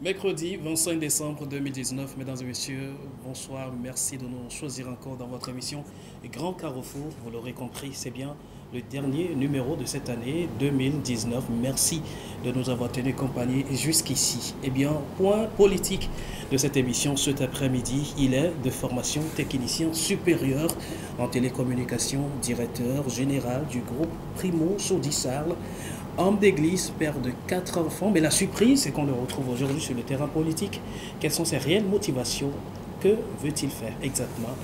Mercredi 25 décembre 2019, mesdames et messieurs, bonsoir, merci de nous choisir encore dans votre émission Grand Carrefour. Vous l'aurez compris, c'est bien le dernier numéro de cette année 2019. Merci de nous avoir tenu compagnie jusqu'ici. Eh bien, point politique de cette émission cet après-midi, il est de formation technicien supérieur en télécommunication, directeur général du groupe Primo Saudissarles. Homme d'église, père de 4 enfants, mais la surprise, c'est qu'on le retrouve aujourd'hui sur le terrain politique. Quelles sont ses réelles motivations? Que veut-il faire exactement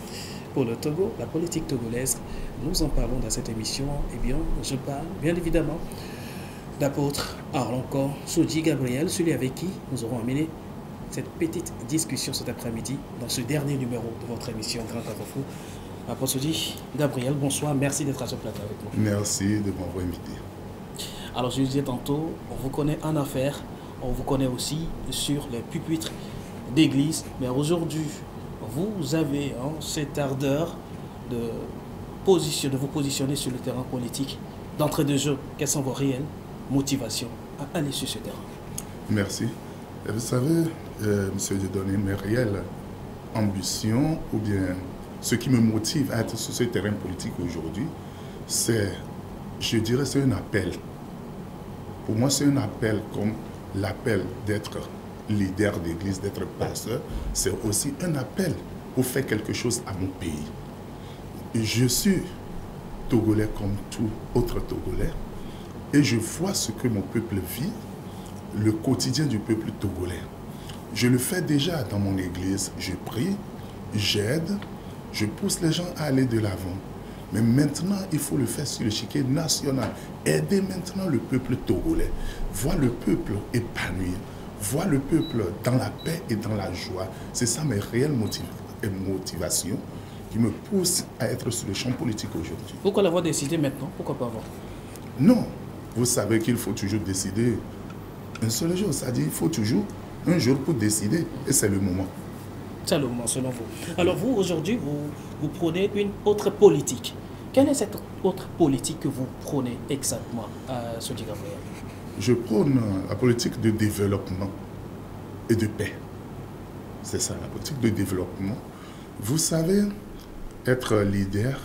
pour le Togo, la politique togolaise? Nous en parlons dans cette émission. Eh bien, je parle bien évidemment d'apôtre Arlonco Soji Gabriel, celui avec qui nous aurons amené cette petite discussion cet après-midi dans ce dernier numéro de votre émission Grand Carrefour. Apôtre Soji Gabriel, bonsoir, merci d'être à ce plateau avec nous. Merci de m'avoir invité. Alors, je le disais tantôt, on vous connaît en affaires, on vous connaît aussi sur les pupitres d'église. Mais aujourd'hui, vous avez cette ardeur de vous positionner sur le terrain politique. D'entrée de jeu, quelles sont vos réelles motivations à aller sur ce terrain? Merci. Et vous savez, monsieur Dieudonné, mes réelles ambitions, ou bien ce qui me motive à être sur ce terrain politique aujourd'hui, c'est, je dirais, c'est un appel. Pour moi, c'est un appel comme l'appel d'être leader d'église, d'être pasteur. C'est aussi un appel pour faire quelque chose à mon pays. Je suis togolais comme tout autre togolais et je vois ce que mon peuple vit, le quotidien du peuple togolais. Je le fais déjà dans mon église. Je prie, j'aide, je pousse les gens à aller de l'avant. Mais maintenant, il faut le faire sur l'échiquier national. Aider maintenant le peuple togolais. Voir le peuple épanoui. Voir le peuple dans la paix et dans la joie. C'est ça mes réelles motivations qui me poussent à être sur le champ politique aujourd'hui. Pourquoi l'avoir décidé maintenant? Pourquoi pas avant? Non. Vous savez qu'il faut toujours décider un seul jour. C'est-à-dire qu'il faut toujours un jour pour décider. Et c'est le moment. C'est le moment, selon vous. Alors vous, aujourd'hui, vous prônez une autre politique. Quelle est cette autre politique que vous prônez exactement, Soji Gabriel? Je prône la politique de développement et de paix. C'est ça, la politique de développement. Vous savez, être leader,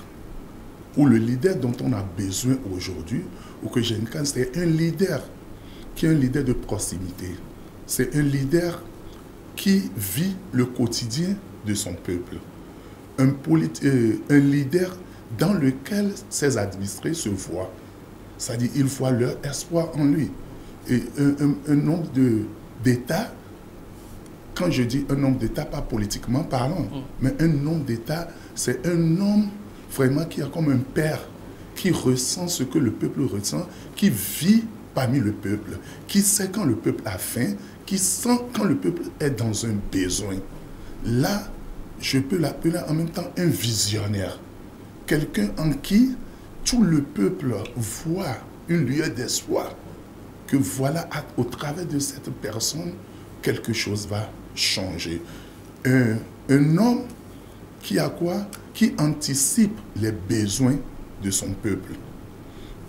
ou le leader dont on a besoin aujourd'hui, ou que j'incarne, c'est un leader qui est un leader de proximité. C'est un leader qui vit le quotidien de son peuple. Un leader dans lequel ses administrés se voient. C'est-à-dire qu'ils voient leur espoir en lui. Et un nombre d'États, quand je dis un nombre d'États, pas politiquement parlant, mais un nombre d'États, c'est un homme vraiment qui est comme un père, qui ressent ce que le peuple ressent, qui vit parmi le peuple, qui sait quand le peuple a faim, qui sent quand le peuple est dans un besoin. Là, je peux l'appeler en même temps un visionnaire. Quelqu'un en qui tout le peuple voit une lueur d'espoir. Que voilà, au travers de cette personne, quelque chose va changer. Un homme qui a quoi? Qui anticipe les besoins de son peuple.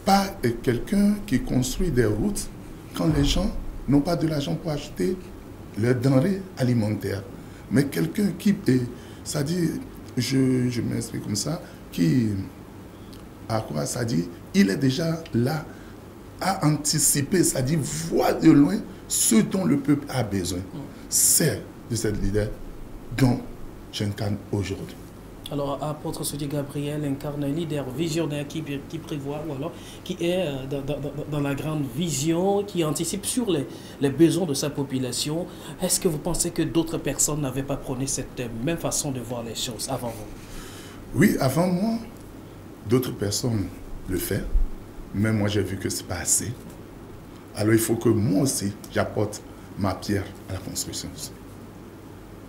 Pas quelqu'un qui construit des routes quand les gens n'ont pas de l'argent pour acheter leurs denrées alimentaires. Mais quelqu'un qui est, c'est-à-dire, je m'explique comme ça, qui a quoi? C'est-à-dire, il est déjà là à anticiper, c'est-à-dire voir de loin ce dont le peuple a besoin. C'est de cette leader dont j'incarne aujourd'hui. Alors, apôtre Soji Gabriel incarne un leader visionnaire qui prévoit, ou alors qui est dans la grande vision, qui anticipe sur les besoins de sa population. Est-ce que vous pensez que d'autres personnes n'avaient pas prôné cette même façon de voir les choses avant vous? Oui, avant moi, d'autres personnes le font, mais moi j'ai vu que ce n'est pas assez. Alors il faut que moi aussi, j'apporte ma pierre à la construction.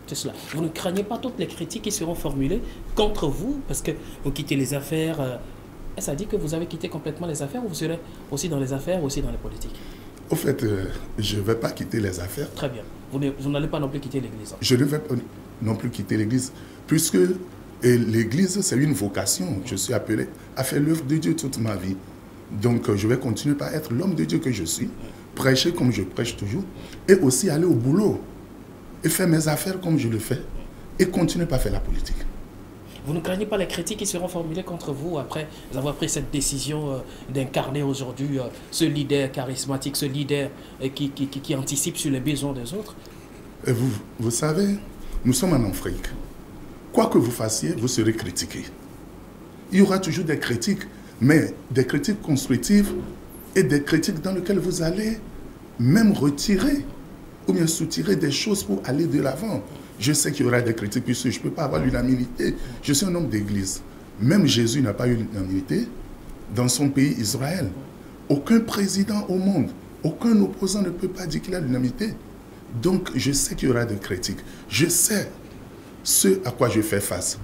C'est cela. Vous ne craignez pas toutes les critiques qui seront formulées contre vous parce que vous quittez les affaires. Ça dit que vous avez quitté complètement les affaires ou vous serez aussi dans les affaires, aussi dans les politiques? Au fait, je ne vais pas quitter les affaires. Très bien. Vous n'allez pas non plus quitter l'église? Je ne vais pas non plus quitter l'église puisque l'église, c'est une vocation. Je suis appelé à faire l'œuvre de Dieu toute ma vie. Donc, je vais continuer par être l'homme de Dieu que je suis, prêcher comme je prêche toujours, et aussi aller au boulot, et faire mes affaires comme je le fais, et continuer par faire la politique. Vous ne craignez pas les critiques qui seront formulées contre vous après avoir pris cette décision d'incarner aujourd'hui ce leader charismatique, ce leader qui anticipe sur les besoins des autres? Et vous savez, nous sommes en Afrique. Quoi que vous fassiez, vous serez critiqué. Il y aura toujours des critiques, mais des critiques constructives et des critiques dans lesquelles vous allez même retirer ou bien soutirer des choses pour aller de l'avant. Je sais qu'il y aura des critiques puisque je ne peux pas avoir l'unanimité. Je suis un homme d'église. Même Jésus n'a pas eu l'unanimité dans son pays Israël. Aucun président au monde, aucun opposant ne peut pas dire qu'il a l'unanimité. Donc je sais qu'il y aura des critiques. Je sais ce à quoi je fais face.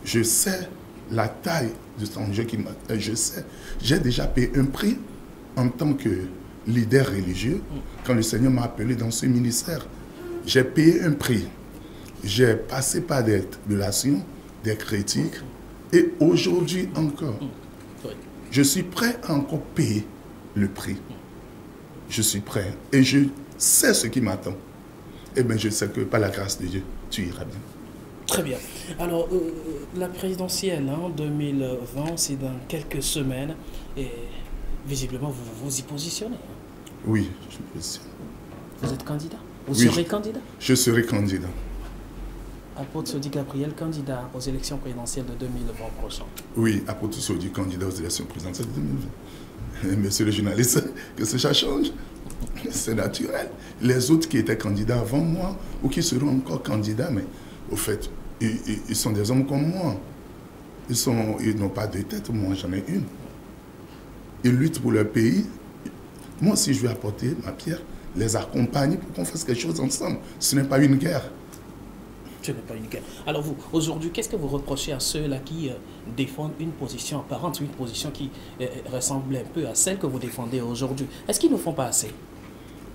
Je sais la taille de cet enjeu qui m'a... Je sais. J'ai déjà payé un prix en tant que leader religieux quand le Seigneur m'a appelé dans ce ministère. J'ai payé un prix. J'ai passé par des tribulations, des critiques, et aujourd'hui encore, je suis prêt à encore payer le prix. Je suis prêt et je sais ce qui m'attend. Eh bien, je sais que par la grâce de Dieu, tu iras bien. Très bien. Alors, la présidentielle 2020, c'est dans quelques semaines, et visiblement, vous vous y positionnez. Oui, je me positionne. Vous êtes candidat? Vous serez candidat? Je serai candidat. Apôtre Sodi Gabriel, candidat aux élections présidentielles de 2020 prochain. Oui, Apôtre Sodi, candidat aux élections présidentielles de 2020. Monsieur le journaliste, que ça change? C'est naturel. Les autres qui étaient candidats avant moi, ou qui seront encore candidats, mais au fait, ils sont des hommes comme moi. Ils n'ont pas de tête, moi j'en ai une. Ils luttent pour leur pays. Moi, si je vais apporter ma pierre, les accompagner pour qu'on fasse quelque chose ensemble. Ce n'est pas une guerre. Ce n'est pas une guerre. Alors vous, aujourd'hui, qu'est-ce que vous reprochez à ceux-là qui défendent une position apparente, une position qui ressemble un peu à celle que vous défendez aujourd'hui? Est-ce qu'ils ne font pas assez?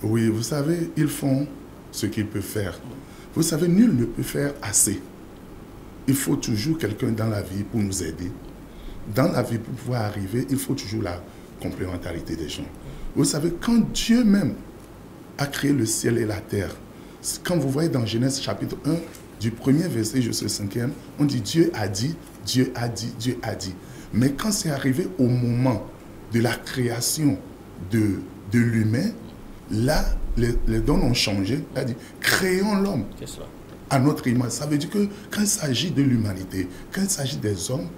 Oui, vous savez, ils font ce qu'ils peuvent faire. Vous savez, nul ne peut faire assez. Il faut toujours quelqu'un dans la vie pour nous aider. Dans la vie, pour pouvoir arriver, il faut toujours la complémentarité des gens. Vous savez, quand Dieu même a créé le ciel et la terre, quand vous voyez dans Genèse chapitre 1, du premier verset jusqu'au 5e, on dit Dieu a dit, Dieu a dit, Dieu a dit. Mais quand c'est arrivé au moment de la création de l'humain, là, les dons ont changé. Il a dit, créons l'homme à notre image. Ça veut dire que quand il s'agit de l'humanité, quand il s'agit des hommes,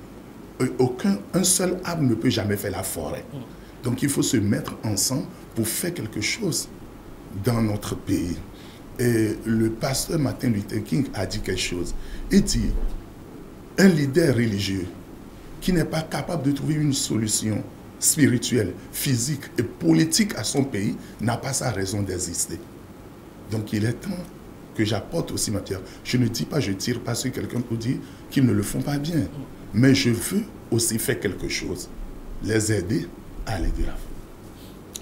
un seul arbre ne peut jamais faire la forêt. Donc il faut se mettre ensemble pour faire quelque chose dans notre pays. Et le pasteur Martin Luther King a dit quelque chose. Il dit, un leader religieux qui n'est pas capable de trouver une solution spirituelle, physique et politique à son pays n'a pas sa raison d'exister. Donc il est temps que j'apporte aussi ma pierre. Je ne dis pas, je tire pas sur quelqu'un pour dire qu'ils ne le font pas bien. Mais je veux aussi faire quelque chose. Les aider à aller de l'avant.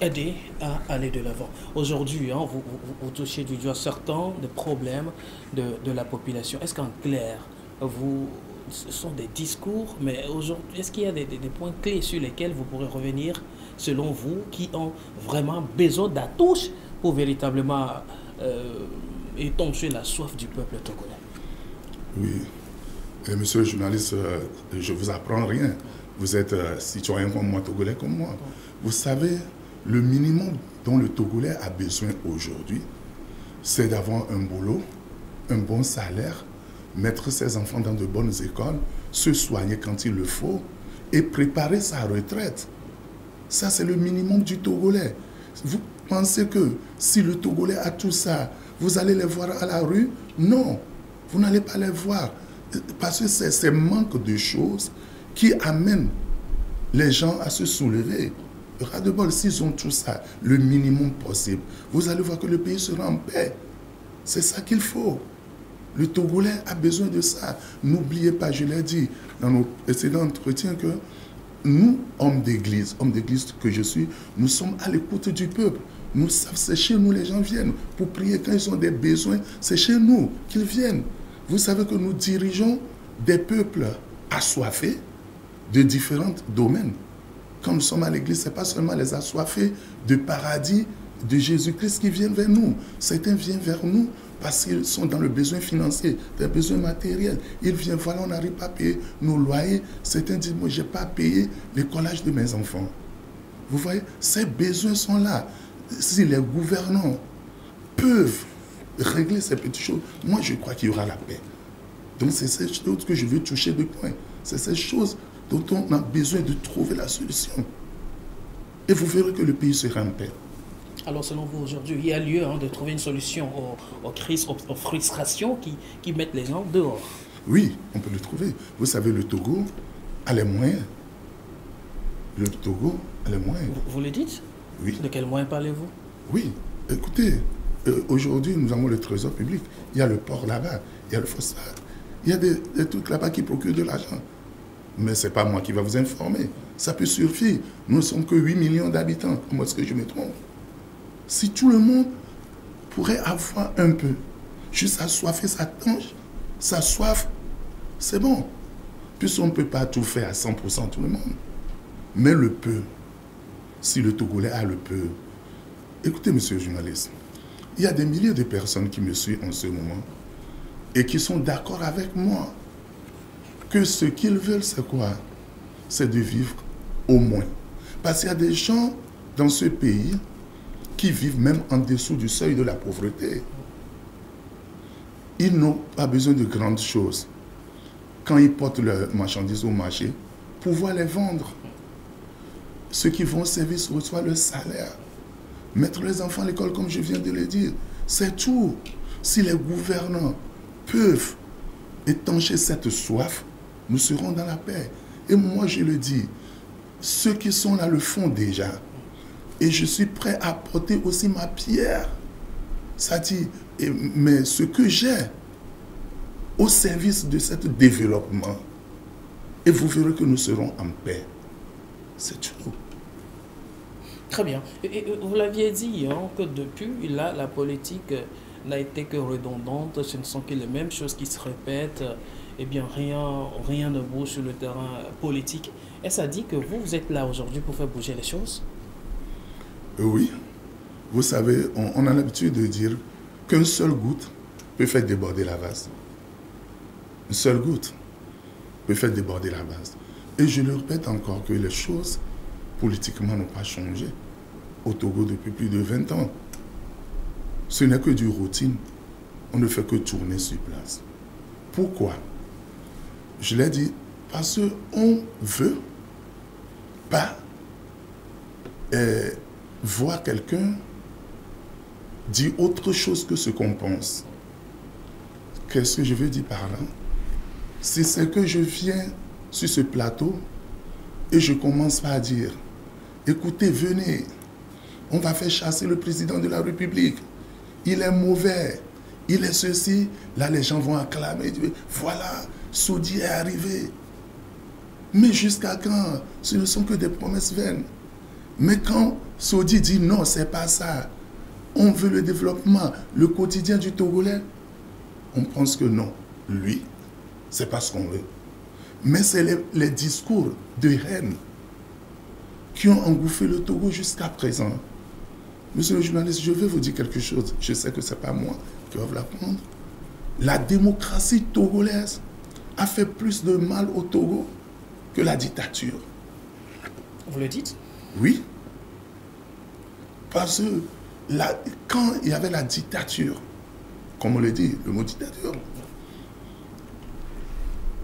Aider à aller de l'avant. Aujourd'hui, vous touchez du doigt certains des problèmes de la population. Est-ce qu'en clair, ce sont des discours, mais aujourd'hui, est-ce qu'il y a des points clés sur lesquels vous pourrez revenir, selon vous, qui ont vraiment besoin d'atouche pour véritablement étancher la soif du peuple togolais? Oui. Et monsieur le journaliste, je ne vous apprends rien. Vous êtes citoyen comme moi, togolais comme moi. Vous savez, le minimum dont le Togolais a besoin aujourd'hui, c'est d'avoir un boulot, un bon salaire, mettre ses enfants dans de bonnes écoles, se soigner quand il le faut et préparer sa retraite. Ça, c'est le minimum du Togolais. Vous pensez que si le Togolais a tout ça, vous allez les voir à la rue? Non, vous n'allez pas les voir. Parce que c'est ces manques de choses qui amènent les gens à se soulever. Ras de bol, s'ils ont tout ça, le minimum possible, vous allez voir que le pays sera en paix. C'est ça qu'il faut. Le Togolais a besoin de ça. N'oubliez pas, je l'ai dit dans nos précédents entretiens, que nous, hommes d'église que je suis, nous sommes à l'écoute du peuple. C'est chez nous les gens viennent pour prier quand ils ont des besoins. C'est chez nous qu'ils viennent. Vous savez que nous dirigeons des peuples assoiffés de différents domaines. quand nous sommes à l'église, ce n'est pas seulement les assoiffés de paradis de Jésus-Christ qui viennent vers nous. Certains viennent vers nous parce qu'ils sont dans le besoin financier, des besoins matériels. Ils viennent, voilà, on n'arrive pas à payer nos loyers. Certains disent, moi, je n'ai pas payé le collège de mes enfants. Vous voyez, ces besoins sont là. Si les gouvernants peuvent régler ces petites choses, moi, je crois qu'il y aura la paix. Donc, c'est ces choses que je veux toucher de point. C'est ces choses dont on a besoin de trouver la solution. Et vous verrez que le pays sera en paix. Alors, selon vous, aujourd'hui, il y a lieu de trouver une solution aux crises, aux frustrations qui mettent les gens dehors. Oui, on peut le trouver. Vous savez, le Togo a les moyens. Le Togo a les moyens. Vous le dites? Oui. De quels moyens parlez-vous? Oui. Écoutez, aujourd'hui, nous avons le trésor public. Il y a le port là-bas. Il y a le phosphate. Il y a des trucs là-bas qui procurent de l'argent. Mais ce n'est pas moi qui va vous informer. Ça peut suffire. Nous ne sommes que 8 millions d'habitants. Comment est-ce que je me trompe? Si tout le monde pourrait avoir un peu, juste assoiffer sa tange, sa soif, c'est bon. Puisqu'on ne peut pas tout faire à 100% tout le monde. Mais le peu, si le Togolais a le peu. Écoutez, monsieur le journaliste, il y a des milliers de personnes qui me suivent en ce moment et qui sont d'accord avec moi que ce qu'ils veulent, c'est quoi? C'est de vivre au moins. Parce qu'il y a des gens dans ce pays qui vivent même en dessous du seuil de la pauvreté. Ils n'ont pas besoin de grandes choses. Quand ils portent leurs marchandises au marché, pouvoir les vendre. Ceux qui vont au service reçoivent le salaire. Mettre les enfants à l'école, comme je viens de le dire, c'est tout. Si les gouvernants peuvent étancher cette soif, nous serons dans la paix. Et moi, je le dis, ceux qui sont là le font déjà. Et je suis prêt à porter aussi ma pierre. Ça dit, mais ce que j'ai au service de ce développement, et vous verrez que nous serons en paix. C'est tout. Très bien. Et vous l'aviez dit, que depuis là, la politique n'a été que redondante. Ce ne sont que les mêmes choses qui se répètent. Eh bien, rien ne bouge sur le terrain politique. Est-ce à dire que vous êtes là aujourd'hui pour faire bouger les choses? Oui. Vous savez, on a l'habitude de dire qu'une seule goutte peut faire déborder la vase. Une seule goutte peut faire déborder la vase. Et je le répète encore que les choses politiquement n'ont pas changé au Togo depuis plus de 20 ans. Ce n'est que du routine. On ne fait que tourner sur place. Pourquoi? Je l'ai dit, parce qu'on ne veut pas voir quelqu'un dire autre chose que ce qu'on pense. Qu'est-ce que je veux dire par là? Si c'est que je viens sur ce plateau et je commence par dire, écoutez, venez, on va faire chasser le président de la République. Il est mauvais, il est ceci. Là, les gens vont acclamer, dire, voilà, Sodi est arrivé. Mais jusqu'à quand? Ce ne sont que des promesses vaines. Mais quand Sodi dit non, c'est pas ça, on veut le développement, le quotidien du Togolais, on pense que non. Lui, c'est pas ce qu'on veut. Mais c'est les discours de haine qui ont engouffré le Togo jusqu'à présent. Monsieur le journaliste, je vais vous dire quelque chose. Je sais que ce n'est pas moi qui vais vous l'apprendre. La démocratie togolaise a fait plus de mal au Togo que la dictature. Vous le dites? Oui. Parce que quand il y avait la dictature, comme on le dit, le mot dictature,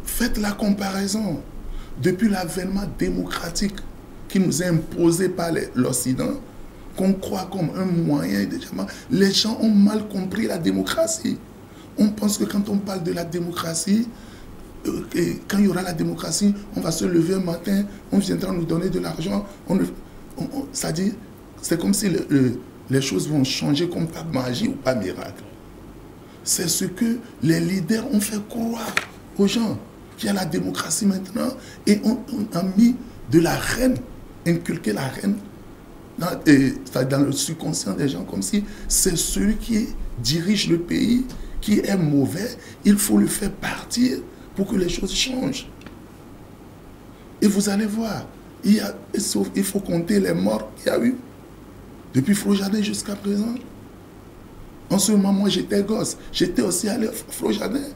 faites la comparaison. Depuis l'avènement démocratique qui nous est imposé par l'Occident, qu'on croit comme un moyen, les gens ont mal compris la démocratie. On pense que quand on parle de la démocratie, quand il y aura la démocratie, on va se lever un matin, on viendra nous donner de l'argent. C'est-à-dire, c'est comme si les choses vont changer comme par magie ou par miracle. C'est ce que les leaders ont fait croire aux gens, qu'il y a la démocratie maintenant, et on a mis de la reine, inculqué la reine dans le subconscient des gens, comme si c'est celui qui dirige le pays, qui est mauvais, il faut le faire partir pour que les choses changent. Et vous allez voir, Il faut compter les morts qu'il y a eu depuis Frojadin jusqu'à présent. En ce moment, moi, j'étais gosse. J'étais aussi allé à Frojadin.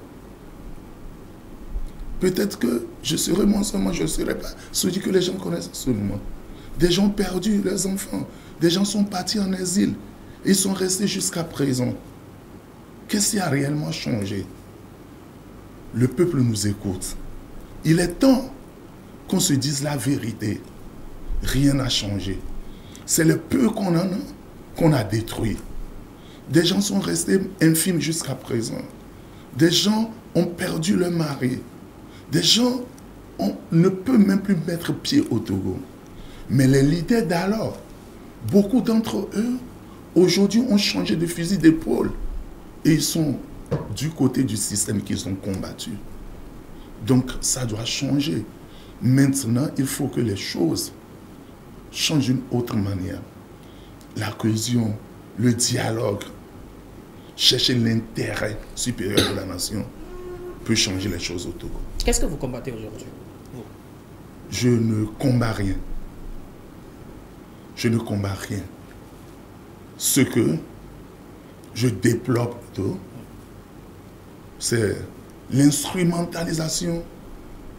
Peut-être que je serai moi seulement, je ne serai pas celui que les gens connaissent en ce moment. Des gens ont perdu leurs enfants. Des gens sont partis en exil. Ils sont restés jusqu'à présent. Qu'est-ce qui a réellement changé? Le peuple nous écoute. Il est temps qu'on se dise la vérité. Rien n'a changé. C'est le peu qu'on en a qu'on a détruit. Des gens sont restés infimes jusqu'à présent. Des gens ont perdu leur mari. Des gens, on ne peut même plus mettre pied au Togo. Mais les leaders d'alors, beaucoup d'entre eux, aujourd'hui, ont changé de fusil d'épaule. Et ils sont du côté du système qu'ils ont combattu. Donc, ça doit changer. Maintenant, il faut que les choses changent d'une autre manière. La cohésion, le dialogue, chercher l'intérêt supérieur de la nation peut changer les choses au Togo. Qu'est-ce que vous combattez aujourd'hui? Je ne combats rien. Je ne combats rien. Ce que je développe plutôt, c'est l'instrumentalisation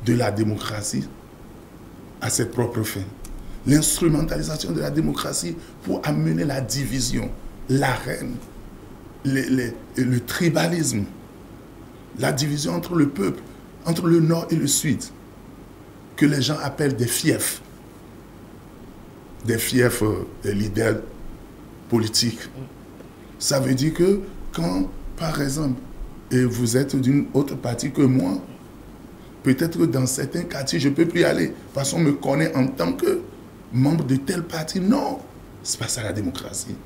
de la démocratie à ses propres fins. L'instrumentalisation de la démocratie pour amener la division, la haine, le tribalisme, la division entre le peuple, entre le nord et le sud, que les gens appellent des fiefs. Des fiefs des leaders politiques. Ça veut dire que quand, par exemple, vous êtes d'une autre partie que moi, peut-être que dans certains quartiers, je ne peux plus y aller parce qu'on me connaît en tant que membre de tel parti. Non, ce n'est pas ça la démocratie.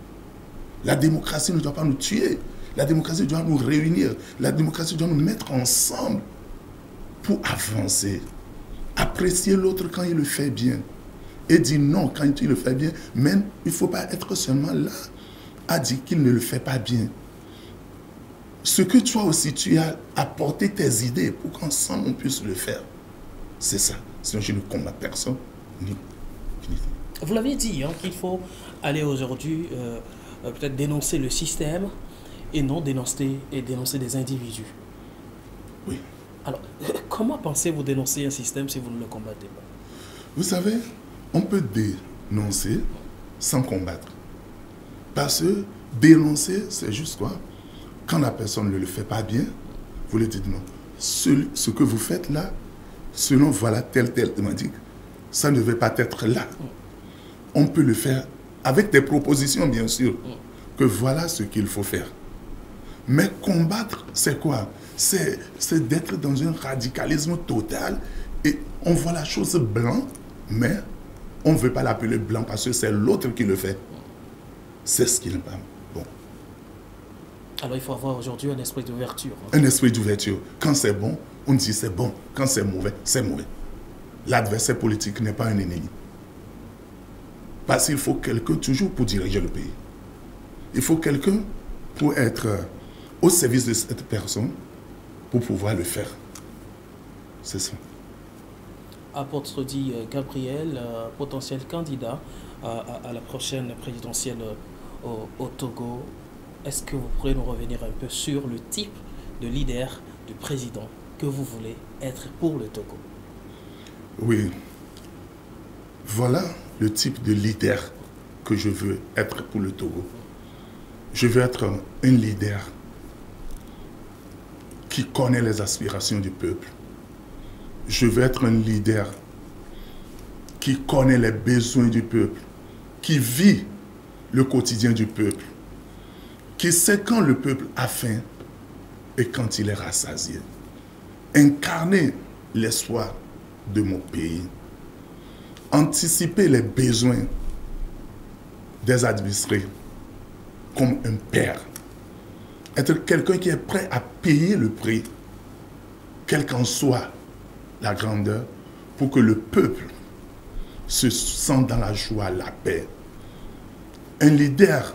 La démocratie ne doit pas nous tuer. La démocratie doit nous réunir. La démocratie doit nous mettre ensemble pour avancer. Apprécier l'autre quand il le fait bien. Et dire non quand il le fait bien. Même, il ne faut pas être seulement là à dire qu'il ne le fait pas bien. Ce que toi aussi, tu as apporté tes idées pour qu'ensemble on puisse le faire. C'est ça. Sinon, je ne combats personne. Vous l'avez dit, hein, qu'il faut aller aujourd'hui peut-être dénoncer le système et non dénoncer des individus. Oui. Alors, comment pensez-vous dénoncer un système si vous ne le combattez pas? Vous savez, on peut dénoncer sans combattre. Parce que dénoncer, c'est juste quoi? Quand la personne ne le fait pas bien, vous lui dites non. Ce que vous faites là, selon voilà telle thématique, ça ne devait pas être là. On peut le faire avec des propositions, bien sûr, que voilà ce qu'il faut faire. Mais combattre, c'est quoi? C'est d'être dans un radicalisme total et on voit la chose blanc, mais on ne veut pas l'appeler blanc parce que c'est l'autre qui le fait. C'est ce qui n'est pas bon. Alors il faut avoir aujourd'hui un esprit d'ouverture. Un esprit d'ouverture. Quand c'est bon, on dit c'est bon. Quand c'est mauvais, c'est mauvais. L'adversaire politique n'est pas un ennemi. Parce qu'il faut quelqu'un toujours pour diriger le pays. Il faut quelqu'un pour être au service de cette personne pour pouvoir le faire. C'est ça. Apôtre dit Gabriel, potentiel candidat à la prochaine présidentielle au Togo. Est-ce que vous pourrez nous revenir un peu sur le type de leader, de président que vous voulez être pour le Togo? Oui. Voilà le type de leader que je veux être pour le Togo. Je veux être un leader qui connaît les aspirations du peuple. Je veux être un leader qui connaît les besoins du peuple, qui vit le quotidien du peuple, qui sait quand le peuple a faim et quand il est rassasié. Incarner l'espoir de mon pays. Anticiper les besoins des administrés comme un père. Être quelqu'un qui est prêt à payer le prix, quelle qu'en soit la grandeur, pour que le peuple se sente dans la joie, la paix. Un leader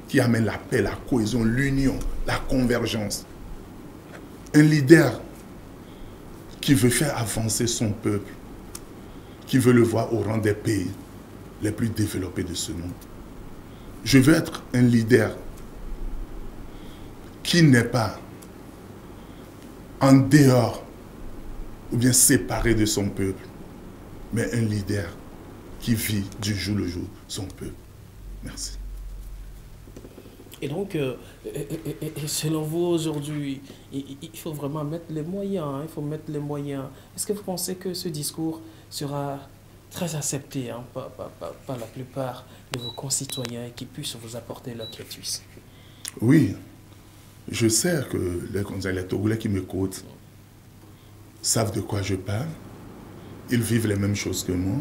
qui amène la paix, la cohésion, l'union, la convergence. Un leader qui veut faire avancer son peuple, qui veut le voir au rang des pays les plus développés de ce monde. Je veux être un leader qui n'est pas en dehors ou bien séparé de son peuple, mais un leader qui vit du jour le jour son peuple. Merci. Et donc, selon vous, aujourd'hui, il faut vraiment mettre les moyens. Hein, il faut mettre les moyens. Est-ce que vous pensez que ce discours sera très accepté par la plupart de vos concitoyens et qui puissent vous apporter leur quiétude? Oui, je sais que les Togolais qui m'écoutent savent de quoi je parle. Ils vivent les mêmes choses que moi.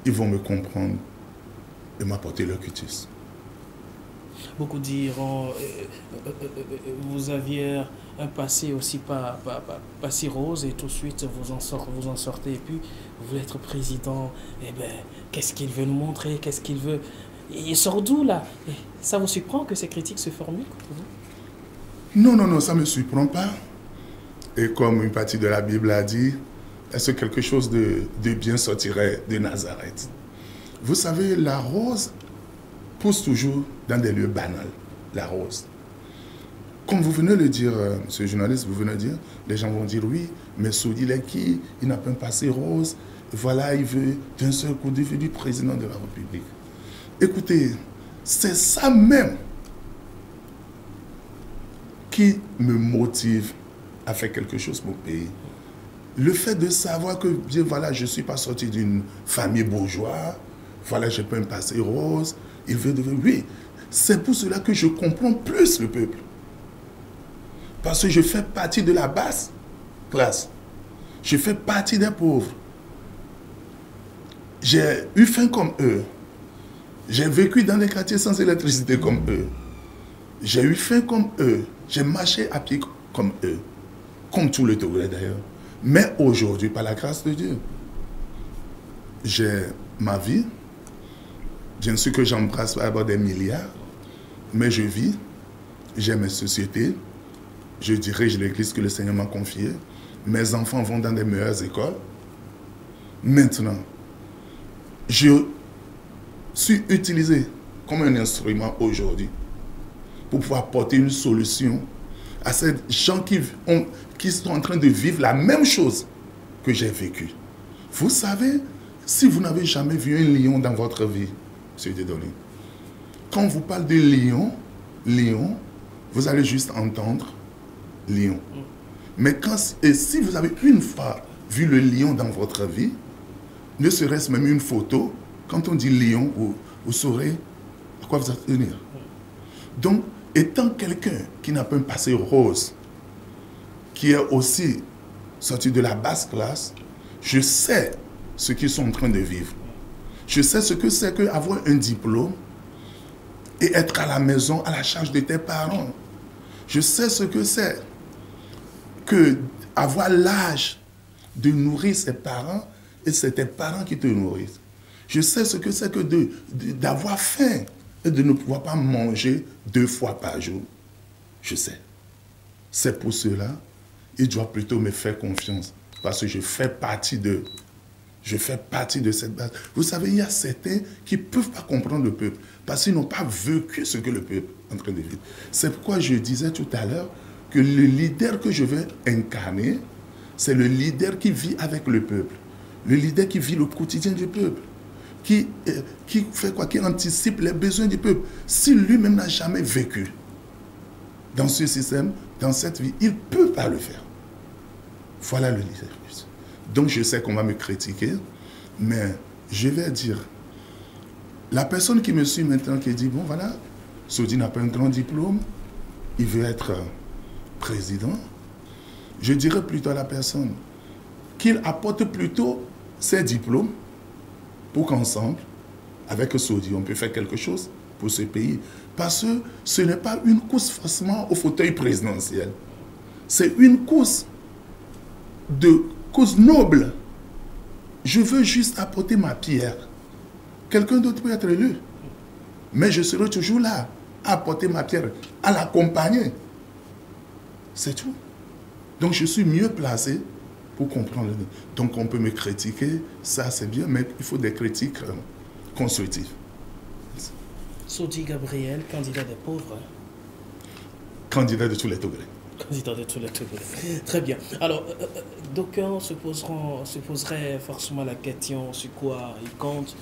Ils vont me comprendre et m'apporter leur quiétude. Beaucoup diront, vous aviez un passé aussi pas si rose et tout de suite vous en sortez et puis vous voulez être président. Eh bien, qu'est-ce qu'il veut nous montrer? Qu'est-ce qu'il veut? Il sort d'où là? Et ça vous surprend que ces critiques se formulent contre vous? Non, non, non, ça ne me surprend pas. Et comme une partie de la Bible a dit, est-ce que quelque chose de bien sortirait de Nazareth? Vous savez, la rose pousse toujours dans des lieux banals, la rose. Comme vous venez de le dire, monsieur le journaliste, vous venez de dire, les gens vont dire oui, mais Sodi, il est qui? Il n'a pas un passé rose. Voilà, il veut d'un seul coup devenir président de la République. Écoutez, c'est ça même qui me motive à faire quelque chose pour le pays. Le fait de savoir que, bien voilà, je ne suis pas sorti d'une famille bourgeoise, voilà, je n'ai pas un passé rose, il veut devenir... Oui, c'est pour cela que je comprends plus le peuple. Parce que je fais partie de la basse classe. Je fais partie des pauvres. J'ai eu faim comme eux. J'ai vécu dans des quartiers sans électricité comme eux. J'ai eu faim comme eux. J'ai marché à pied comme eux. Comme tous les Togolais d'ailleurs. Mais aujourd'hui, par la grâce de Dieu, j'ai ma vie. Bien sûr que j'embrasse pas avoir des milliards, mais je vis, j'ai mes sociétés, je dirige l'église que le Seigneur m'a confiée. Mes enfants vont dans des meilleures écoles. Maintenant, je suis utilisé comme un instrument aujourd'hui pour pouvoir apporter une solution à ces gens qui sont en train de vivre la même chose que j'ai vécu. Vous savez, si vous n'avez jamais vu un lion dans votre vie, M. Dedolé, quand on vous parle de lion, vous allez juste entendre lion. Mais si vous avez une fois vu le lion dans votre vie, ne serait-ce même une photo, quand on dit lion, vous saurez à quoi vous tenir. Donc, étant quelqu'un qui n'a pas un passé rose, qui est aussi sorti de la basse classe, je sais ce qu'ils sont en train de vivre. Je sais ce que c'est qu'avoir un diplôme et être à la maison à la charge de tes parents. Je sais ce que c'est que avoir l'âge de nourrir ses parents et c'est tes parents qui te nourrissent. Je sais ce que c'est que d'avoir faim et de ne pouvoir pas manger 2 fois par jour. Je sais. C'est pour cela, il doit plutôt me faire confiance parce que je fais partie de cette base. Vous savez, il y a certains qui ne peuvent pas comprendre le peuple parce qu'ils n'ont pas vécu ce que le peuple est en train de vivre. C'est pourquoi je disais tout à l'heure que le leader que je vais incarner, c'est le leader qui vit avec le peuple. Le leader qui vit le quotidien du peuple. Qui fait quoi? Qui anticipe les besoins du peuple. Si lui-même n'a jamais vécu dans ce système, dans cette vie, il ne peut pas le faire. Voilà le leader. Donc je sais qu'on va me critiquer, mais je vais dire, la personne qui me suit maintenant, qui dit, bon voilà, Sodi n'a pas un grand diplôme, il veut être président, je dirais plutôt à la personne qu'il apporte plutôt ses diplômes pour qu'ensemble, avec Sodi, on peut faire quelque chose pour ce pays. Parce que ce n'est pas une course forcément au fauteuil présidentiel. C'est une course noble. Je veux juste apporter ma pierre. Quelqu'un d'autre peut être élu. Mais je serai toujours là, à apporter ma pierre, à l'accompagner. C'est tout. Donc je suis mieux placé pour comprendre. Donc on peut me critiquer, ça c'est bien, mais il faut des critiques constructives. Sodi Gabriel, candidat des pauvres. Candidat de tous les degrés. Candidat de tous les degrés. Très bien. Alors, d'aucuns se poseraient forcément la question sur quoi ils comptent,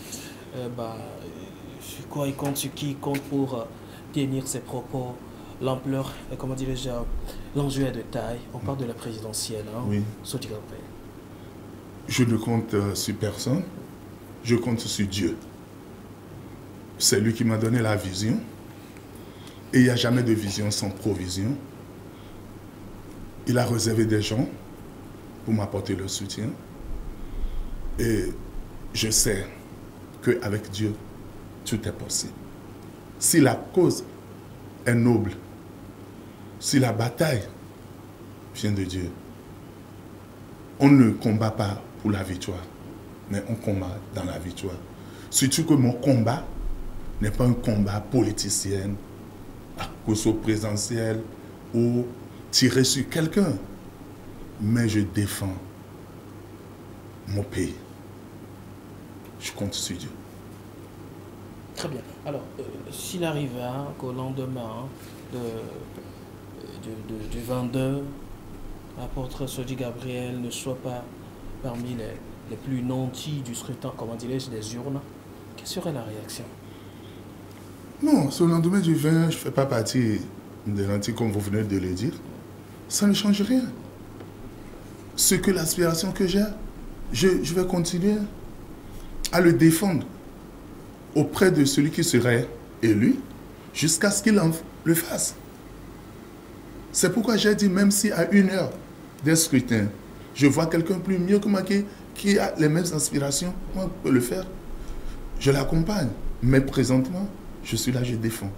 sur quoi ils comptent, sur qui ils comptent pour tenir ses propos. L'ampleur, comment dirais-je, l'enjeu est de taille. On parle de la présidentielle. Hein? Oui. Sodi Gabriel. Je ne compte sur personne, je compte sur Dieu. C'est lui qui m'a donné la vision. Et il n'y a jamais de vision sans provision. Il a réservé des gens pour m'apporter le soutien. Et je sais qu'avec Dieu, tout est possible. Si la cause est noble, si la bataille vient de Dieu, on ne combat pas pour la victoire, mais on combat dans la victoire. Surtout que mon combat n'est pas un combat politicien, à cause au présidentiel ou tirer sur quelqu'un, mais je défends mon pays. Je compte sur Dieu. Très bien. Alors, s'il arriva qu'au lendemain du 22, l'apôtre Sodi Gabriel ne soit pas parmi les plus nantis du scrutin, comment dirais-je, des urnes, quelle serait la réaction? Non, ce lendemain du 20, je ne fais pas partie des nantis comme vous venez de le dire. Ça ne change rien. Ce que l'aspiration que j'ai, je vais continuer à le défendre auprès de celui qui serait élu jusqu'à ce qu'il le fasse. C'est pourquoi j'ai dit, même si à 1 heure des scrutins, je vois quelqu'un plus mieux que moi qui a les mêmes aspirations, moi je peux le faire. Je l'accompagne. Mais présentement, je suis là, je défends.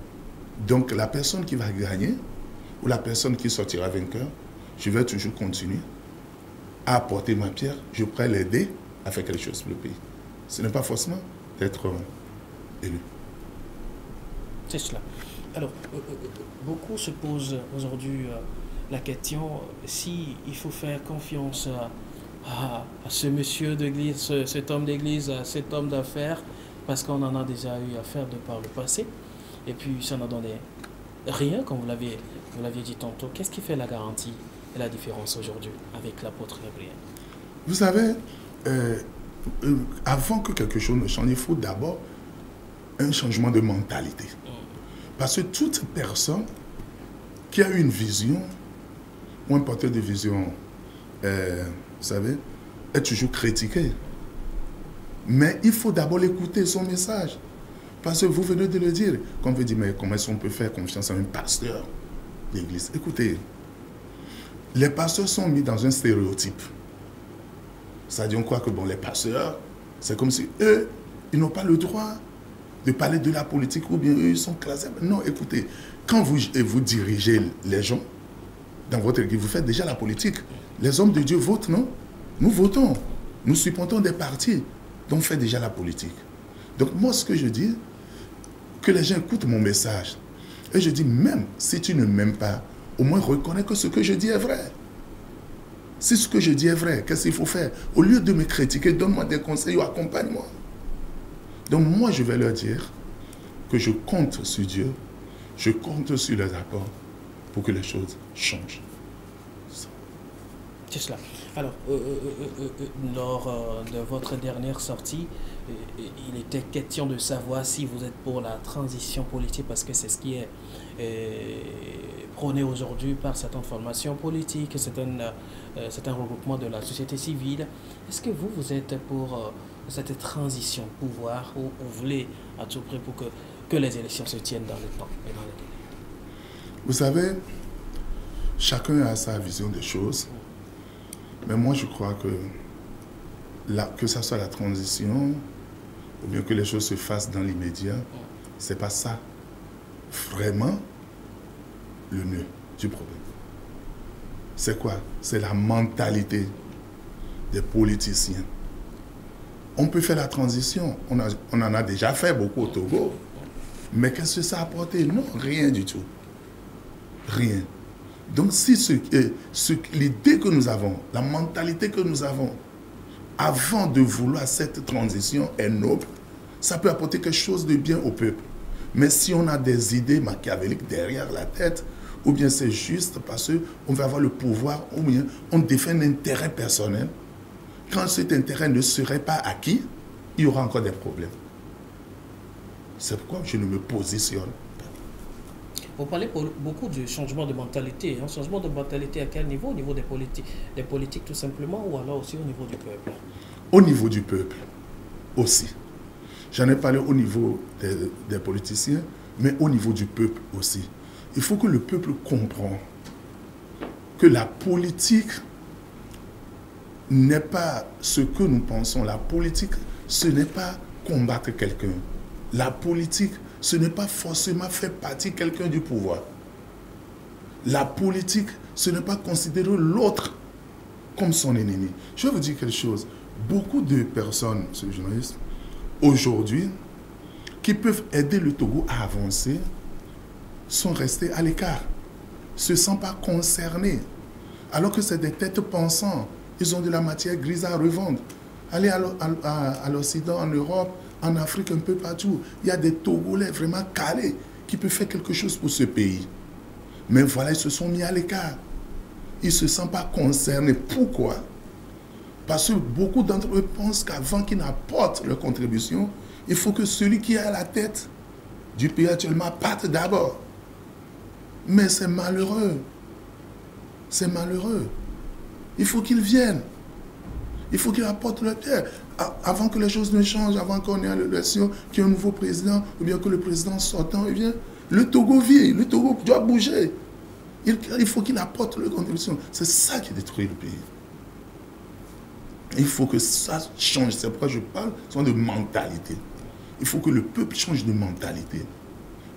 Donc la personne qui va gagner ou la personne qui sortira vainqueur, je vais toujours continuer à apporter ma pierre. Je pourrais l'aider à faire quelque chose pour le pays. Ce n'est pas forcément d'être élu. C'est cela. Alors, beaucoup se posent aujourd'hui la question si il faut faire confiance à ce monsieur d'église, cet homme d'église, à cet homme d'affaires, parce qu'on en a déjà eu affaire de par le passé, et puis ça n'a donné rien, comme vous l'aviez dit tantôt. Qu'est-ce qui fait la garantie et la différence aujourd'hui avec l'apôtre Gabriel? Vous savez, avant que quelque chose ne change, il faut d'abord un changement de mentalité. Parce que toute personne qui a une vision, ou un porteur de vision, vous savez, est toujours critiqué. Mais il faut d'abord écouter son message. Parce que vous venez de le dire. Quand on veut dire, mais comment est-ce qu'on peut faire confiance à un pasteur d'église? Écoutez, les pasteurs sont mis dans un stéréotype. C'est-à-dire, on croit que bon, les pasteurs, c'est comme si eux, ils n'ont pas le droit de parler de la politique ou bien eux, ils sont classés. Non, écoutez, quand vous dirigez les gens dans votre église, vous faites déjà la politique. Les hommes de Dieu votent, non? Nous votons. Nous supportons des partis. Donc, on fait déjà la politique. Donc, moi, ce que je dis, que les gens écoutent mon message. Et je dis, même si tu ne m'aimes pas, au moins reconnais que ce que je dis est vrai. Si ce que je dis est vrai, qu'est-ce qu'il faut faire? Au lieu de me critiquer, donne-moi des conseils ou accompagne-moi. Donc, moi, je vais leur dire que je compte sur Dieu, je compte sur les apports pour que les choses changent. C'est cela. Alors, lors de votre dernière sortie, il était question de savoir si vous êtes pour la transition politique, parce que c'est ce qui est prôné aujourd'hui par certaines formations politiques, certains regroupements de la société civile. Est-ce que vous êtes pour cette transition pouvoir, ou vous voulez à tout prix pour que les élections se tiennent dans le temps et dans les délais? Vous savez, chacun a sa vision des choses. Mais moi, je crois que ça soit la transition, ou bien que les choses se fassent dans l'immédiat, ce n'est pas ça vraiment le nœud du problème. C'est quoi? C'est la mentalité des politiciens. On peut faire la transition, on en a déjà fait beaucoup au Togo, mais qu'est-ce que ça a apporté? Non, rien du tout. Rien. Donc si l'idée que nous avons, la mentalité que nous avons, avant de vouloir cette transition est noble, ça peut apporter quelque chose de bien au peuple. Mais si on a des idées machiavéliques derrière la tête, ou bien c'est juste parce qu'on veut avoir le pouvoir, ou bien on défend un intérêt personnel, quand cet intérêt ne serait pas acquis, il y aura encore des problèmes. C'est pourquoi je ne me positionne pas. Vous parlez beaucoup du changement de mentalité. Un changement de mentalité à quel niveau? Au niveau des politiques tout simplement, ou alors aussi au niveau du peuple? Au niveau du peuple aussi. J'en ai parlé au niveau des politiciens, mais au niveau du peuple aussi. Il faut que le peuple comprenne que la politique n'est pas ce que nous pensons. La politique, ce n'est pas combattre quelqu'un. La politique, ce n'est pas forcément faire partie quelqu'un du pouvoir. La politique, ce n'est pas considérer l'autre comme son ennemi. Je vais vous dire quelque chose. Beaucoup de personnes, ce journaliste, aujourd'hui, qui peuvent aider le Togo à avancer, sont restés à l'écart, ne se sentent pas concernés, alors que c'est des têtes pensantes. Ils ont de la matière grise à revendre. Allez à l'Occident, en Europe, en Afrique, un peu partout. Il y a des Togolais vraiment calés qui peuvent faire quelque chose pour ce pays. Mais voilà, ils se sont mis à l'écart. Ils ne se sentent pas concernés. Pourquoi? Parce que beaucoup d'entre eux pensent qu'avant qu'ils n'apportent leur contribution, il faut que celui qui est à la tête du pays actuellement parte d'abord. Mais c'est malheureux. C'est malheureux. Il faut qu'ils viennent. Il faut qu'ils apportent leur pierre. Avant que les choses ne changent, avant qu'on ait l'élection, qu'il y ait un nouveau président, ou bien que le président sortant vient, le Togo vit, le Togo doit bouger. Il faut qu'il apporte leur contribution. C'est ça qui détruit le pays. Il faut que ça change. C'est pourquoi je parle de mentalité. Il faut que le peuple change de mentalité.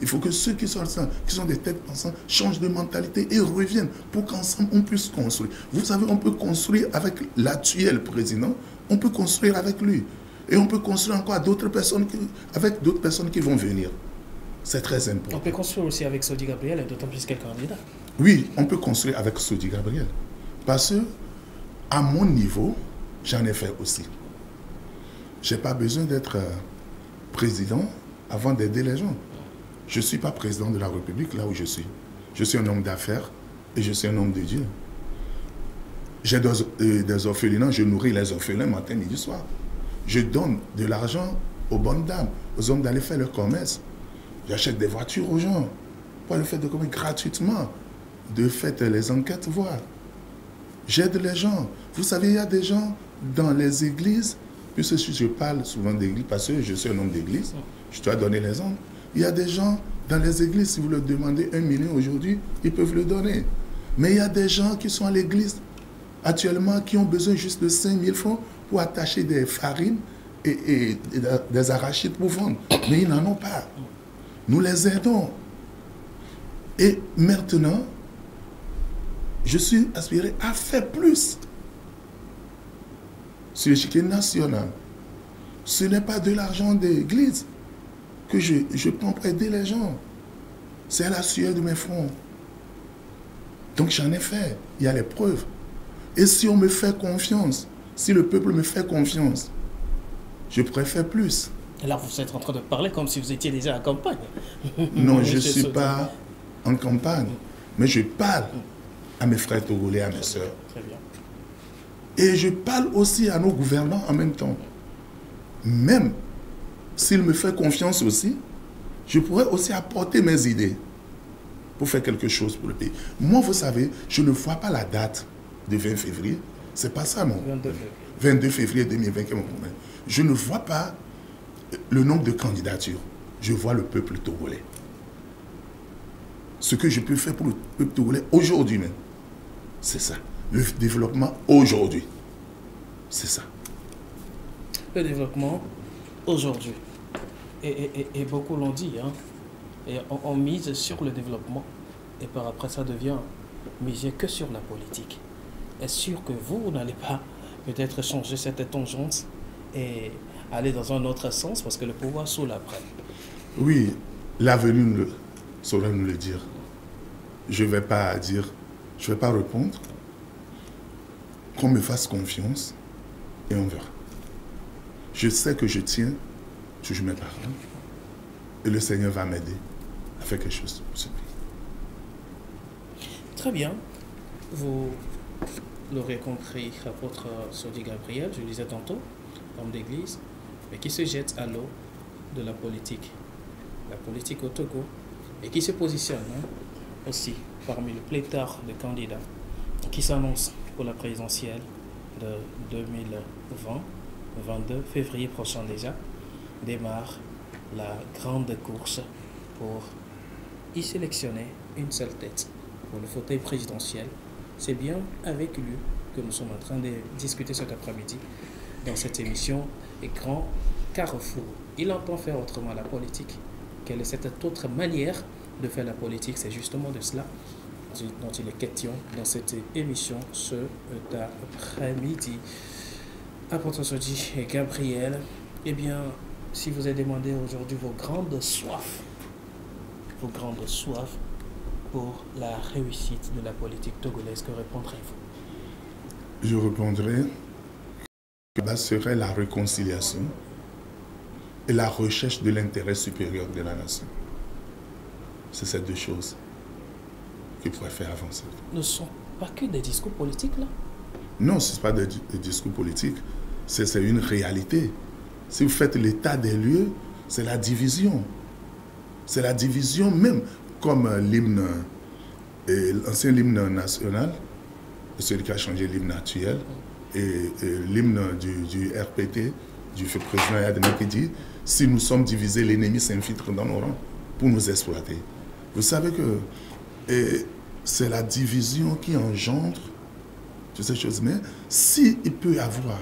Il faut que ceux qui sont des têtes pensantes changent de mentalité et reviennent pour qu'ensemble on puisse construire. Vous savez, on peut construire avec l'actuel président, on peut construire avec lui. Et on peut construire encore avec d'autres personnes qui vont venir. C'est très important. On peut construire aussi avec Sodi Gabriel, et d'autant plus qu'elle est candidat. Oui, on peut construire avec Sodi Gabriel. Parce que, à mon niveau, j'en ai fait aussi. Je n'ai pas besoin d'être président avant d'aider les gens. Je ne suis pas président de la République là où je suis. Je suis un homme d'affaires et je suis un homme de Dieu. J'ai des orphelinats, je nourris les orphelins matin, midi, soir. Je donne de l'argent aux bonnes dames, aux hommes d'aller faire leur commerce. J'achète des voitures aux gens pour aller faire des commerces gratuitement. De fait, les enquêtes voient. J'aide les gens. Vous savez, il y a des gens dans les églises, puisque je parle souvent d'église parce que je suis un homme d'église, je dois donner l'exemple. Il y a des gens dans les églises, si vous leur demandez 1 million aujourd'hui, ils peuvent le donner. Mais il y a des gens qui sont à l'église actuellement qui ont besoin juste de 5 000 francs pour attacher des farines et des arachides pour vendre. Mais ils n'en ont pas. Nous les aidons. Et maintenant, je suis aspiré à faire plus sur l'échiquier national. Ce n'est pas de l'argent d'église que je prends pour aider les gens. C'est à la sueur de mes fronts. Donc j'en ai fait. Il y a les preuves. Et si on me fait confiance, si le peuple me fait confiance, je pourrais faire plus. Et là, vous êtes en train de parler comme si vous étiez déjà en campagne. Non, je ne suis pas en campagne. Mais je parle à mes frères togolais, à mes sœurs. Très bien. Et je parle aussi à nos gouvernants en même temps. Même s'il me fait confiance aussi, je pourrais aussi apporter mes idées pour faire quelque chose pour le pays. Moi, vous savez, je ne vois pas la date de 20 février. C'est pas ça mon problème. 22 février 2020 est mon problème. Je ne vois pas le nombre de candidatures. Je vois le peuple togolais. Ce que je peux faire pour le peuple togolais aujourd'hui même, c'est ça. Le développement aujourd'hui. C'est ça. Le développement aujourd'hui. Et beaucoup l'ont dit, hein. Et on mise sur le développement. Et par après, ça devient miser que sur la politique. Est-ce sûr que vous n'allez pas peut-être changer cette tangente et aller dans un autre sens parce que le pouvoir saoule après? Oui, l'avenir saura nous le dire. Je ne vais pas dire Je ne vais pas répondre. Qu'on me fasse confiance et on verra. Je sais que je tiens toujours mes paroles et le Seigneur va m'aider à faire quelque chose pour ce pays. Très bien. Vous l'aurez compris, apôtre Sodi Gabriel, je le disais tantôt, homme d'église, mais qui se jette à l'eau de la politique au Togo, et qui se positionne aussi parmi le pléthore de candidats qui s'annoncent pour la présidentielle de 2020, 22 février prochain déjà, démarre la grande course pour y sélectionner une seule tête pour le fauteuil présidentiel. C'est bien avec lui que nous sommes en train de discuter cet après-midi dans cette émission Grand Carrefour. Il entend faire autrement la politique. Quelle est cette autre manière de faire la politique? C'est justement de cela dont il est question dans cette émission ce après-midi. Apôtre Sodi et Gabriel, eh bien, si vous avez demandé aujourd'hui vos grandes soifs pour la réussite de la politique togolaise, que répondrez-vous? Je répondrai que là serait la réconciliation et la recherche de l'intérêt supérieur de la nation. C'est ces deux choses qui pourraient faire avancer. Ne sont pas que des discours politiques, là? Non, ce n'est pas des discours politiques, c'est une réalité. Si vous faites l'état des lieux, c'est la division. C'est la division même, comme l'hymne, l'ancien hymne national, celui qui a changé l'hymne actuel, et l'hymne du RPT, du président Yadema, qui dit « Si nous sommes divisés, l'ennemi s'infiltre dans nos rangs pour nous exploiter ». Vous savez que c'est la division qui engendre toutes ces choses. Mais s'il peut y avoir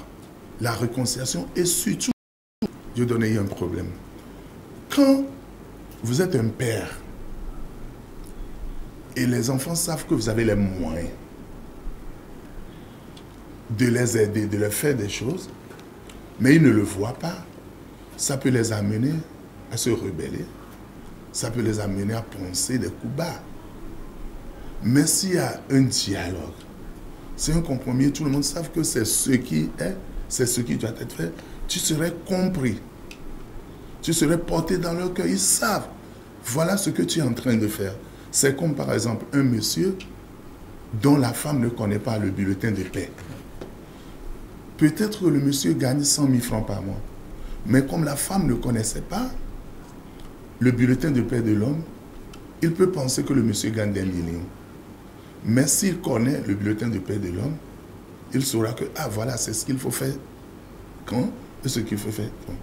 la réconciliation, et surtout, Dieu donné un problème. Quand vous êtes un père, et les enfants savent que vous avez les moyens de les aider, de leur faire des choses, mais ils ne le voient pas, ça peut les amener à se rebeller, ça peut les amener à penser des coups bas. Mais s'il y a un dialogue, c'est un compromis, tout le monde sait que c'est ce qui est, c'est ce qui doit être fait, tu serais compris, tu serais porté dans leur cœur, ils savent, voilà ce que tu es en train de faire. C'est comme par exemple un monsieur dont la femme ne connaît pas le bulletin de paie. Peut-être que le monsieur gagne 100 000 francs par mois, mais comme la femme ne connaissait pas le bulletin de paie de l'homme, il peut penser que le monsieur gagne des millions. Mais s'il connaît le bulletin de paie de l'homme, il saura que, ah voilà, c'est ce qu'il faut faire quand et ce qu'il faut faire quand.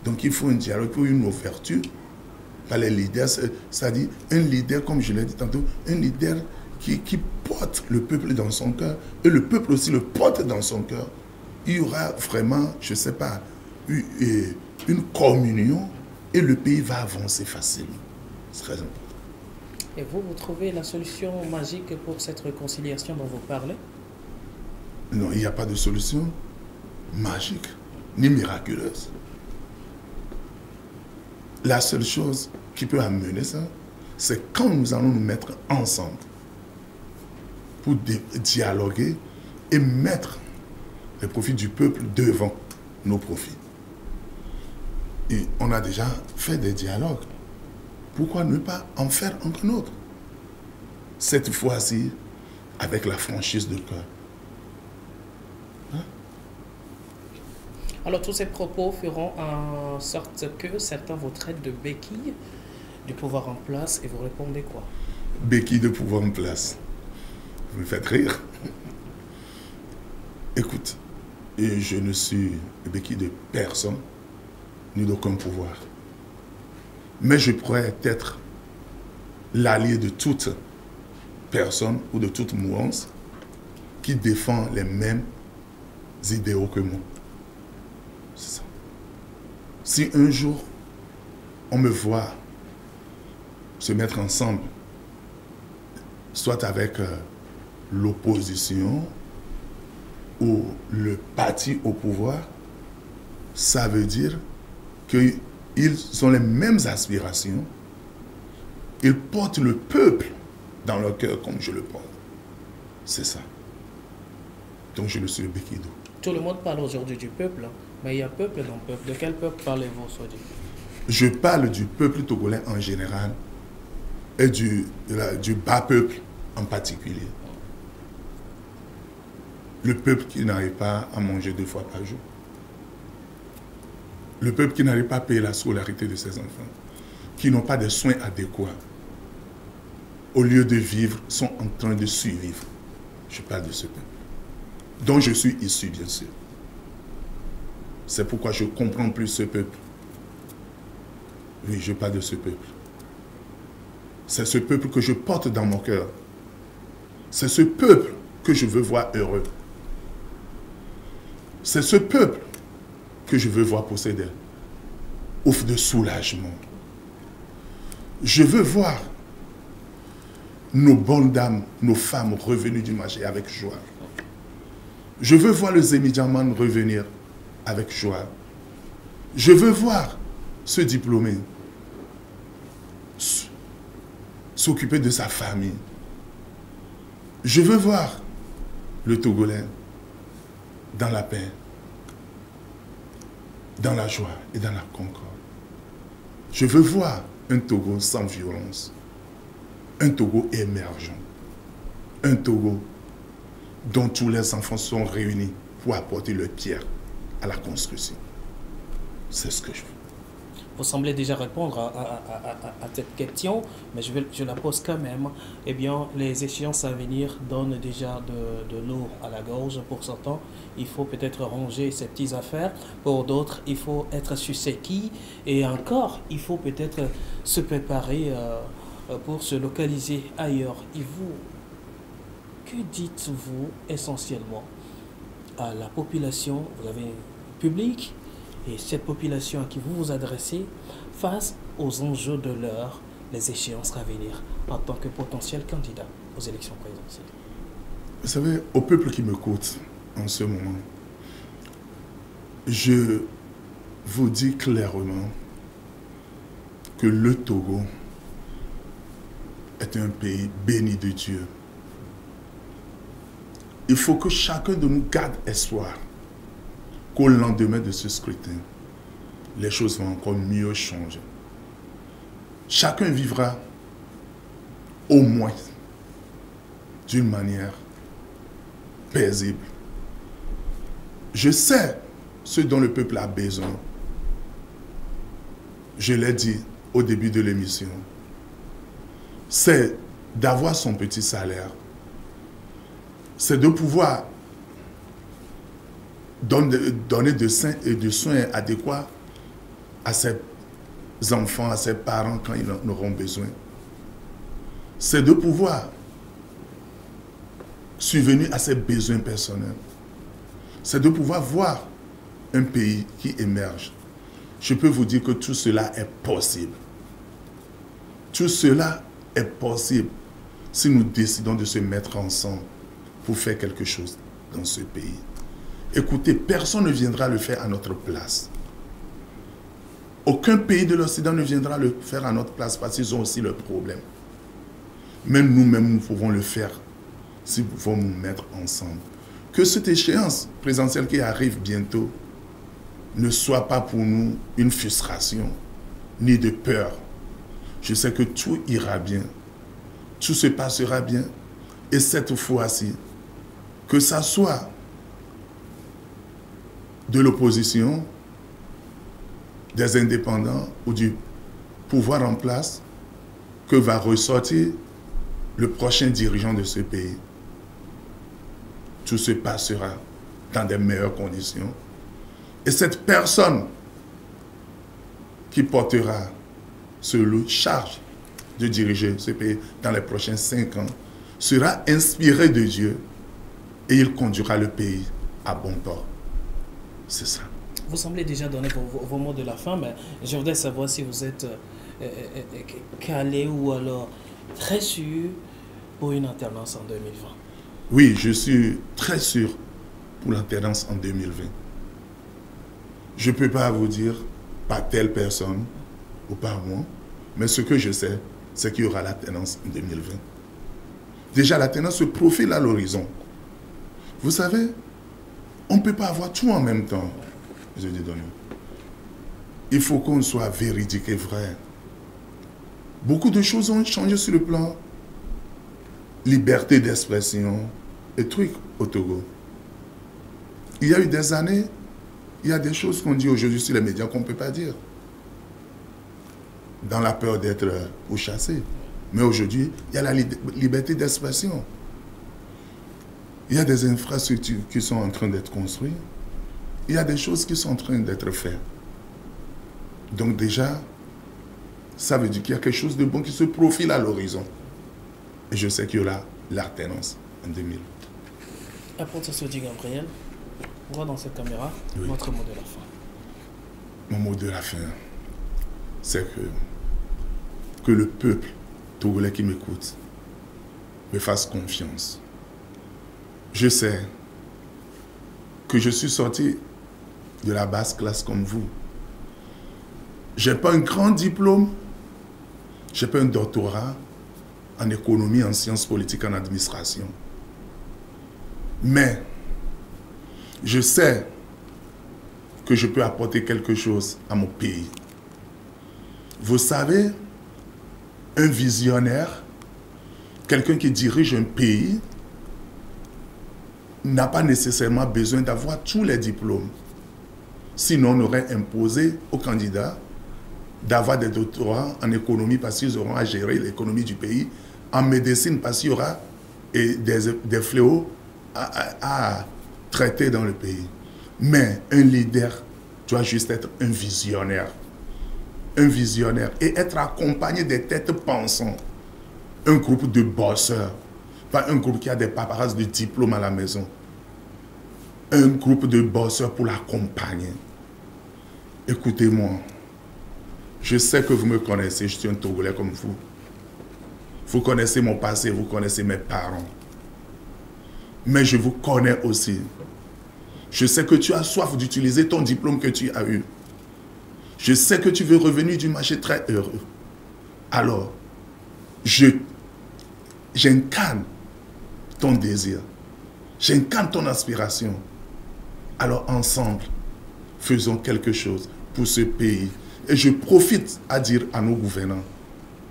Donc il faut un dialogue, il faut une ouverture par les leaders, c'est-à-dire un leader, comme je l'ai dit tantôt, un leader qui porte le peuple dans son cœur, et le peuple aussi le porte dans son cœur. Il y aura vraiment, je ne sais pas, une communion, et le pays va avancer facilement. C'est très important. Et vous trouvez la solution magique pour cette réconciliation dont vous parlez? Non, il n'y a pas de solution magique, ni miraculeuse. La seule chose qui peut amener ça, c'est quand nous allons nous mettre ensemble pour dialoguer et mettre les profits du peuple devant nos profits. Et on a déjà fait des dialogues. Pourquoi ne pas en faire entre nôtres? Cette fois-ci, avec la franchise de cœur. Hein? Alors tous ces propos feront en sorte que certains vous traitent de béquilles du pouvoir en place, et vous répondez quoi? Béquille de pouvoir en place. Vous me faites rire. Écoute, je ne suis béquille de personne, ni d'aucun pouvoir. Mais je pourrais être l'allié de toute personne ou de toute mouvance qui défend les mêmes idéaux que moi. C'est ça. Si un jour on me voit se mettre ensemble, soit avec l'opposition ou le parti au pouvoir, ça veut dire qu'ils ont les mêmes aspirations, ils portent le peuple dans leur cœur comme je le porte. C'est ça. Donc je le suis le béquidou. Tout le monde parle aujourd'hui du peuple, hein, mais il y a peuple dans le peuple. De quel peuple parlez-vous, Sodi? Je parle du peuple togolais en général et du bas peuple en particulier. Le peuple qui n'arrive pas à manger 2 fois par jour. Le peuple qui n'arrive pas à payer la scolarité de ses enfants. Qui n'ont pas de soins adéquats. Au lieu de vivre, sont en train de survivre. Je parle de ce peuple. Dont je suis issu, bien sûr. C'est pourquoi je comprends plus ce peuple. Oui, je parle de ce peuple. C'est ce peuple que je porte dans mon cœur. C'est ce peuple que je veux voir heureux. C'est ce peuple que je veux voir posséder. Ouf de soulagement. Je veux voir nos bonnes dames, nos femmes revenues du marché avec joie. Je veux voir le Zémidjaman revenir avec joie. Je veux voir ce diplômé s'occuper de sa famille. Je veux voir le Togolais dans la paix, dans la joie et dans la concorde. Je veux voir un Togo sans violence, un Togo émergent, un Togo dont tous les enfants sont réunis pour apporter leur pierre à la construction. C'est ce que je veux. Vous semblez déjà répondre à cette question, mais je la pose quand même. Eh bien, les échéances à venir donnent déjà de l'eau à la gorge. Pour certains, il faut peut-être ranger ses petites affaires. Pour d'autres, il faut être susceptible. Et encore, il faut peut-être se préparer pour se localiser ailleurs. Et vous, que dites-vous essentiellement à la population? Vous avez un public. Et cette population à qui vous vous adressez face aux enjeux de l'heure, les échéances à venir, en tant que potentiel candidat aux élections présidentielles. Vous savez, au peuple qui me coûte en ce moment, je vous dis clairement que le Togo est un pays béni de Dieu. Il faut que chacun de nous garde espoir qu'au lendemain de ce scrutin, les choses vont encore mieux changer. Chacun vivra au moins d'une manière paisible. Je sais ce dont le peuple a besoin. Je l'ai dit au début de l'émission. C'est d'avoir son petit salaire. C'est de pouvoir donner de soins adéquats à ses enfants, à ses parents quand ils en auront besoin. C'est de pouvoir subvenir à ses besoins personnels. C'est de pouvoir voir un pays qui émerge. Je peux vous dire que tout cela est possible. Tout cela est possible si nous décidons de se mettre ensemble pour faire quelque chose dans ce pays. Écoutez, personne ne viendra le faire à notre place. Aucun pays de l'Occident ne viendra le faire à notre place parce qu'ils ont aussi le problème. Même nous-mêmes, nous pouvons le faire si nous pouvons nous mettre ensemble. Que cette échéance présidentielle qui arrive bientôt ne soit pas pour nous une frustration ni de peur. Je sais que tout ira bien. Tout se passera bien. Et cette fois-ci, que ça soit de l'opposition, des indépendants ou du pouvoir en place, que va ressortir le prochain dirigeant de ce pays. Tout se passera dans des meilleures conditions. Et cette personne qui portera ce charge de diriger ce pays dans les prochains 5 ans sera inspiré de Dieu et il conduira le pays à bon port. C'est ça. Vous semblez déjà donner vos mots de la fin, mais je voudrais savoir si vous êtes calé ou alors très sûr pour une alternance en 2020. Oui, je suis très sûr pour l'alternance en 2020. Je ne peux pas vous dire par telle personne ou par moi, mais ce que je sais, c'est qu'il y aura l'alternance en 2020. Déjà, l'alternance se profile à l'horizon. Vous savez, on ne peut pas avoir tout en même temps. Je dis donc, il faut qu'on soit véridique et vrai. Beaucoup de choses ont changé sur le plan liberté d'expression et trucs au Togo. Il y a eu des années, il y a des choses qu'on dit aujourd'hui sur les médias qu'on ne peut pas dire. Dans la peur d'être pourchassé. Mais aujourd'hui, il y a la liberté d'expression. Il y a des infrastructures qui sont en train d'être construites. Il y a des choses qui sont en train d'être faites. Donc déjà, ça veut dire qu'il y a quelque chose de bon qui se profile à l'horizon. Et je sais qu'il y aura l'alternance en 2000. Apôtre Sodi Gabriel, on voit dans cette caméra votre mot de la fin. Mon mot de la fin, c'est que le peuple togolais qui m'écoute me fasse confiance. Je sais que je suis sorti de la basse classe comme vous. Je n'ai pas un grand diplôme, je n'ai pas un doctorat en économie, en sciences politiques, en administration. Mais je sais que je peux apporter quelque chose à mon pays. Vous savez, un visionnaire, quelqu'un qui dirige un pays, n'a pas nécessairement besoin d'avoir tous les diplômes. Sinon, on aurait imposé aux candidats d'avoir des doctorats en économie parce qu'ils auront à gérer l'économie du pays, en médecine parce qu'il y aura des fléaux à traiter dans le pays. Mais un leader doit juste être un visionnaire. Un visionnaire et être accompagné des têtes pensantes. Un groupe de bosseurs. Pas un groupe qui a des paparazzi de diplôme à la maison. Un groupe de bosseurs pour l'accompagner. Écoutez-moi. Je sais que vous me connaissez, je suis un Togolais comme vous. Vous connaissez mon passé, vous connaissez mes parents. Mais je vous connais aussi. Je sais que tu as soif d'utiliser ton diplôme que tu as eu. Je sais que tu veux revenir du marché très heureux. Alors, j'incarne ton désir. J'incarne ton aspiration. Alors, ensemble, faisons quelque chose pour ce pays. Et je profite à dire à nos gouvernants,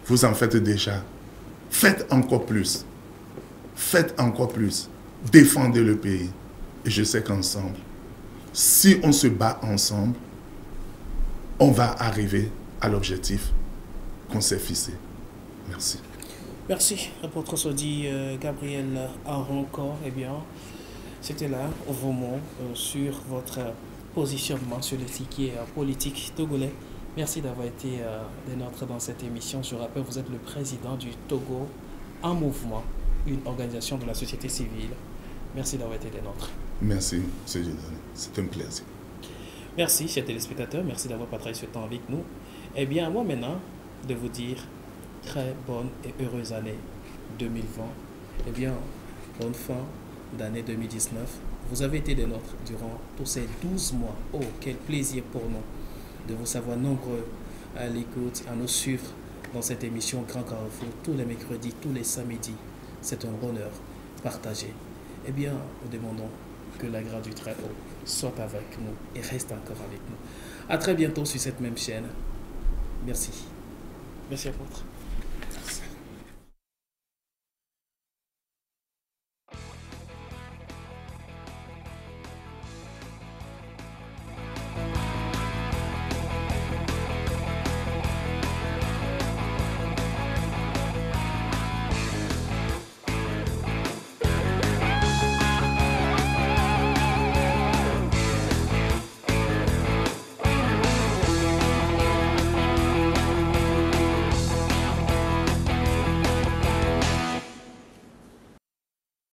vous en faites déjà. Faites encore plus. Faites encore plus. Défendez le pays. Et je sais qu'ensemble, si on se bat ensemble, on va arriver à l'objectif qu'on s'est fixé. Merci. Merci, apôtre Sodi Gabriel Aroncor. Eh bien, c'était là vos mots sur votre positionnement sur l'échiquier politique togolais. Merci d'avoir été des nôtres dans cette émission. Je rappelle, vous êtes le président du Togo en mouvement, une organisation de la société civile. Merci d'avoir été des nôtres. Merci, c'est un plaisir. Merci, chers téléspectateurs. Merci d'avoir partagé ce temps avec nous. Eh bien, moi maintenant, de vous dire très bonne et heureuse année 2020. Eh bien, bonne fin d'année 2019. Vous avez été des nôtres durant tous ces 12 mois. Oh, quel plaisir pour nous de vous savoir nombreux à l'écoute, à nous suivre dans cette émission Grand Carrefour tous les mercredis, tous les samedis. C'est un honneur partagé. Eh bien, nous demandons que la grâce du Très-Haut soit avec nous et reste encore avec nous. À très bientôt sur cette même chaîne. Merci. Merci à votre.